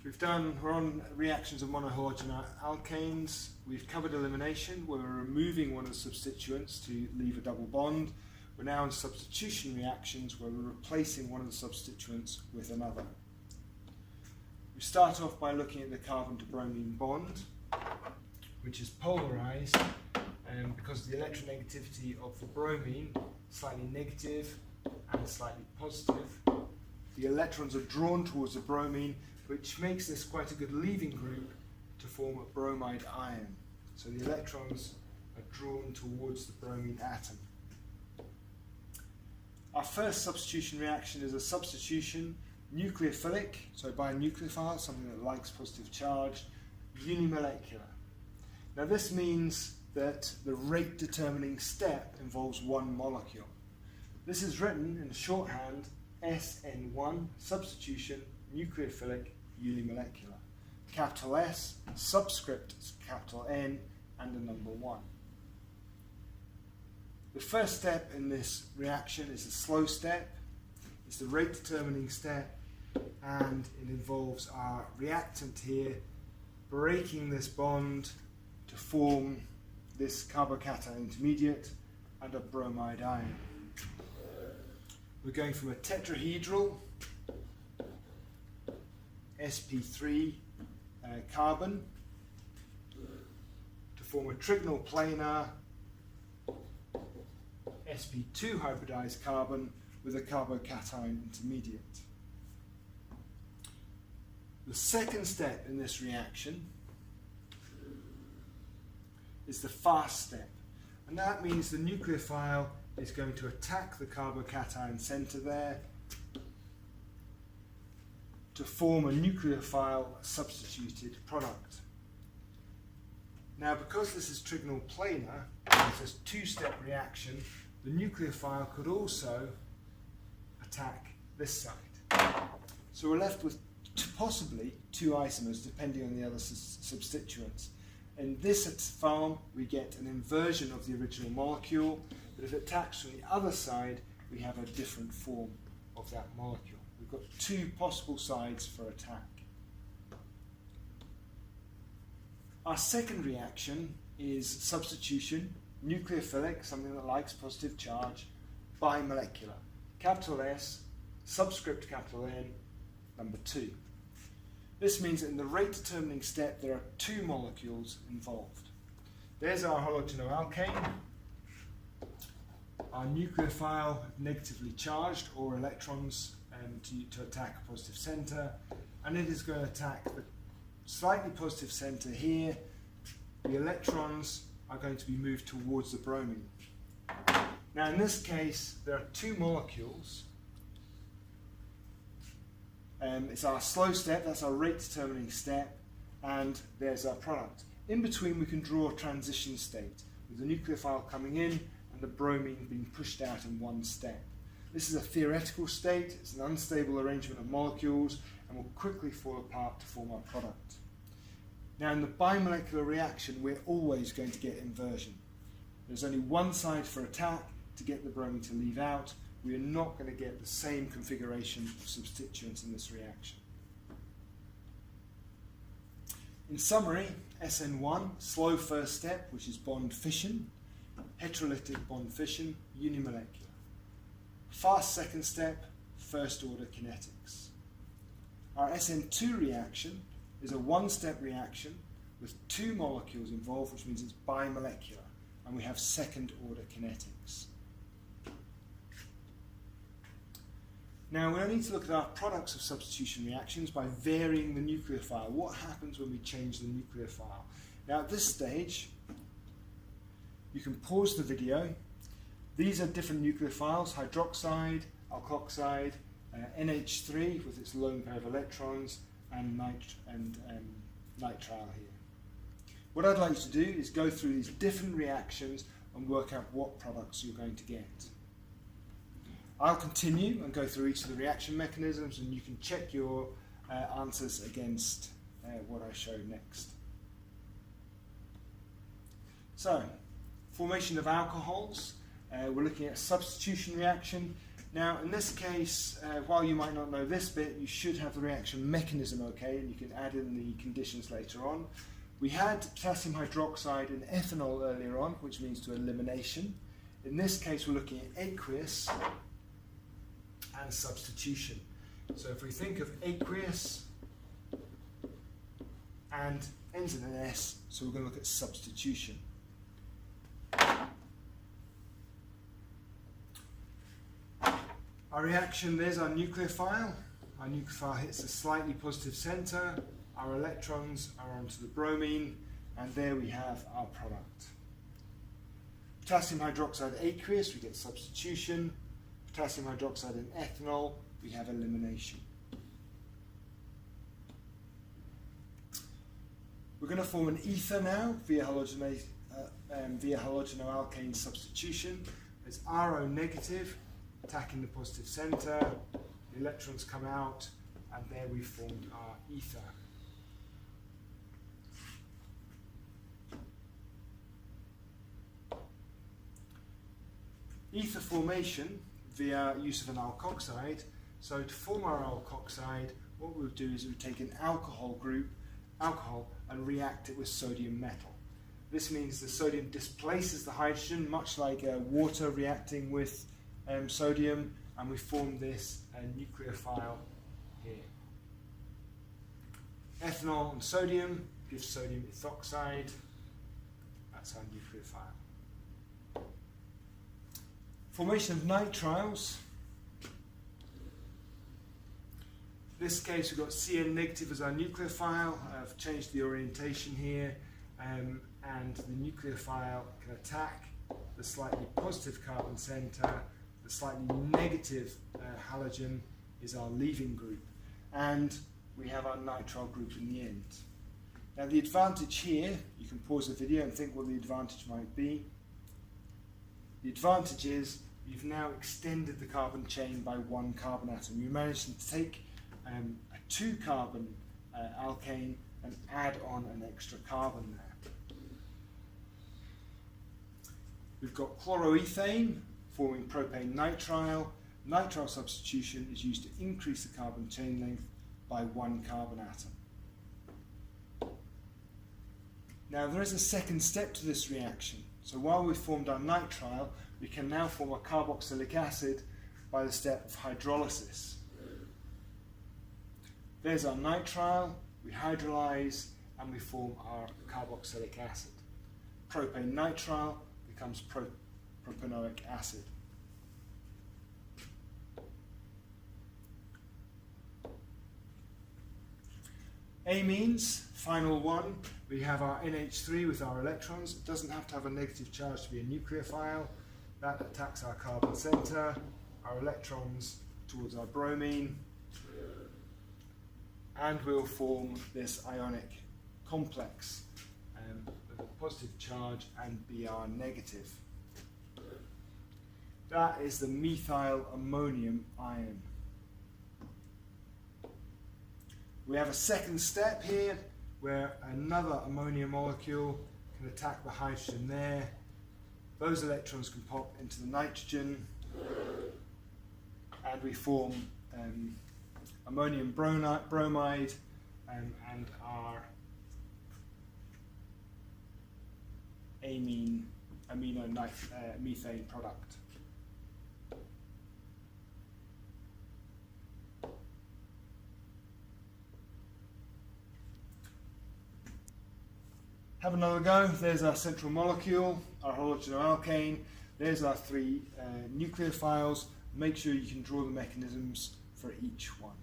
We're on reactions of monohalogen alkanes. We've covered elimination, where we're removing one of the substituents to leave a double bond. We're now in substitution reactions, where we're replacing one of the substituents with another. We start off by looking at the carbon to bromine bond, which is polarized because of the electronegativity of the bromine, slightly negative and slightly positive. The electrons are drawn towards the bromine, which makes this quite a good leaving group to form a bromide ion. So the electrons are drawn towards the bromine atom. Our first substitution reaction is a substitution nucleophilic, so by a nucleophile, something that likes positive charge, unimolecular. Now this means that the rate determining step involves one molecule. This is written in shorthand SN1, substitution nucleophilic unimolecular. Capital S, subscript capital N, and a number 1. The first step in this reaction is a slow step. It's the rate determining step, and it involves our reactant here breaking this bond to form this carbocation intermediate and a bromide ion. We're going from a tetrahedral sp3 carbon to form a trigonal planar sp2 hybridized carbon with a carbocation intermediate. The second step in this reaction is the fast step, and that means the nucleophile is going to attack the carbocation center there to form a nucleophile substituted product. Now, because this is trigonal planar, it's a two-step reaction, the nucleophile could also attack this side. So we're left with possibly two isomers depending on the other substituents. In this form, we get an inversion of the original molecule, but if it attacks from the other side, we have a different form of that molecule. We've got two possible sides for attack. Our second reaction is substitution nucleophilic, something that likes positive charge, bimolecular. Capital S, subscript capital N, number 2. This means that in the rate determining step there are two molecules involved. There's our halogenoalkane, our nucleophile negatively charged, or electrons to attack a positive center, and it is going to attack the slightly positive center here. The electrons are going to be moved towards the bromine. Now in this case there are two molecules. It's our slow step, that's our rate determining step, and there's our product. In between we can draw a transition state with the nucleophile coming in and the bromine being pushed out in one step. This is a theoretical state, it's an unstable arrangement of molecules and will quickly fall apart to form our product. Now in the bimolecular reaction we're always going to get inversion. There's only one side for attack to get the bromine to leave out. We are not going to get the same configuration of substituents in this reaction. In summary, SN1, slow first step, which is bond fission, heterolytic bond fission, unimolecular. Fast second step, first order kinetics. Our SN2 reaction is a one-step reaction with two molecules involved, which means it's bimolecular, and we have second order kinetics. Now we need to look at our products of substitution reactions by varying the nucleophile. What happens when we change the nucleophile? Now at this stage, you can pause the video. These are different nucleophiles: hydroxide, alkoxide, NH3 with its lone pair of electrons, and nitrile here. What I'd like you to do is go through these different reactions and work out what products you're going to get. I'll continue and go through each of the reaction mechanisms, and you can check your answers against what I show next. So, formation of alcohols. We're looking at a substitution reaction. Now in this case, while you might not know this bit, you should have the reaction mechanism okay, and you can add in the conditions later on. We had potassium hydroxide and ethanol earlier on, which means to elimination. In this case we're looking at aqueous and substitution. So if we think of aqueous and ends in an S, so we're going to look at substitution. Our reaction, there's our nucleophile. Our nucleophile hits a slightly positive centre. Our electrons are onto the bromine, and there we have our product. Potassium hydroxide aqueous, we get substitution. Potassium hydroxide and ethanol, we have elimination. We're going to form an ether now via halogenoalkane substitution. There's RO negative attacking the positive centre, the electrons come out, and there we formed our ether. Ether formation via use of an alkoxide. So to form our alkoxide, what we'll do is we'll take an alcohol group, and react it with sodium metal. This means the sodium displaces the hydrogen, much like water reacting with sodium, and we form this nucleophile here. Ethanol and sodium gives sodium ethoxide. That's our nucleophile. Formation of nitriles. In this case we've got Cn negative as our nucleophile. I've changed the orientation here, and the nucleophile can attack the slightly positive carbon centre. The slightly negative halogen is our leaving group, and we have our nitrile group in the end. Now the advantage here, you can pause the video and think what the advantage might be. The advantage is you've now extended the carbon chain by one carbon atom. You managed to take a 2-carbon alkane and add on an extra carbon there. We've got chloroethane forming propane nitrile. Nitrile substitution is used to increase the carbon chain length by 1 carbon atom. Now there is a second step to this reaction. So while we've formed our nitrile, we can now form a carboxylic acid by the step of hydrolysis. There's our nitrile, we hydrolyze, and we form our carboxylic acid. Propane nitrile becomes propanoic acid. Amines, final one, we have our NH3 with our electrons. It doesn't have to have a negative charge to be a nucleophile. That attacks our carbon centre, our electrons towards our bromine, and we'll form this ionic complex with a positive charge and Br negative. That is the methyl ammonium ion. We have a second step here where another ammonia molecule can attack the hydrogen there. Those electrons can pop into the nitrogen, and we form ammonium bromide and our methane product. Have another go. There's our central molecule, our halogenoalkane. There's our 3 nucleophiles. Make sure you can draw the mechanisms for each one.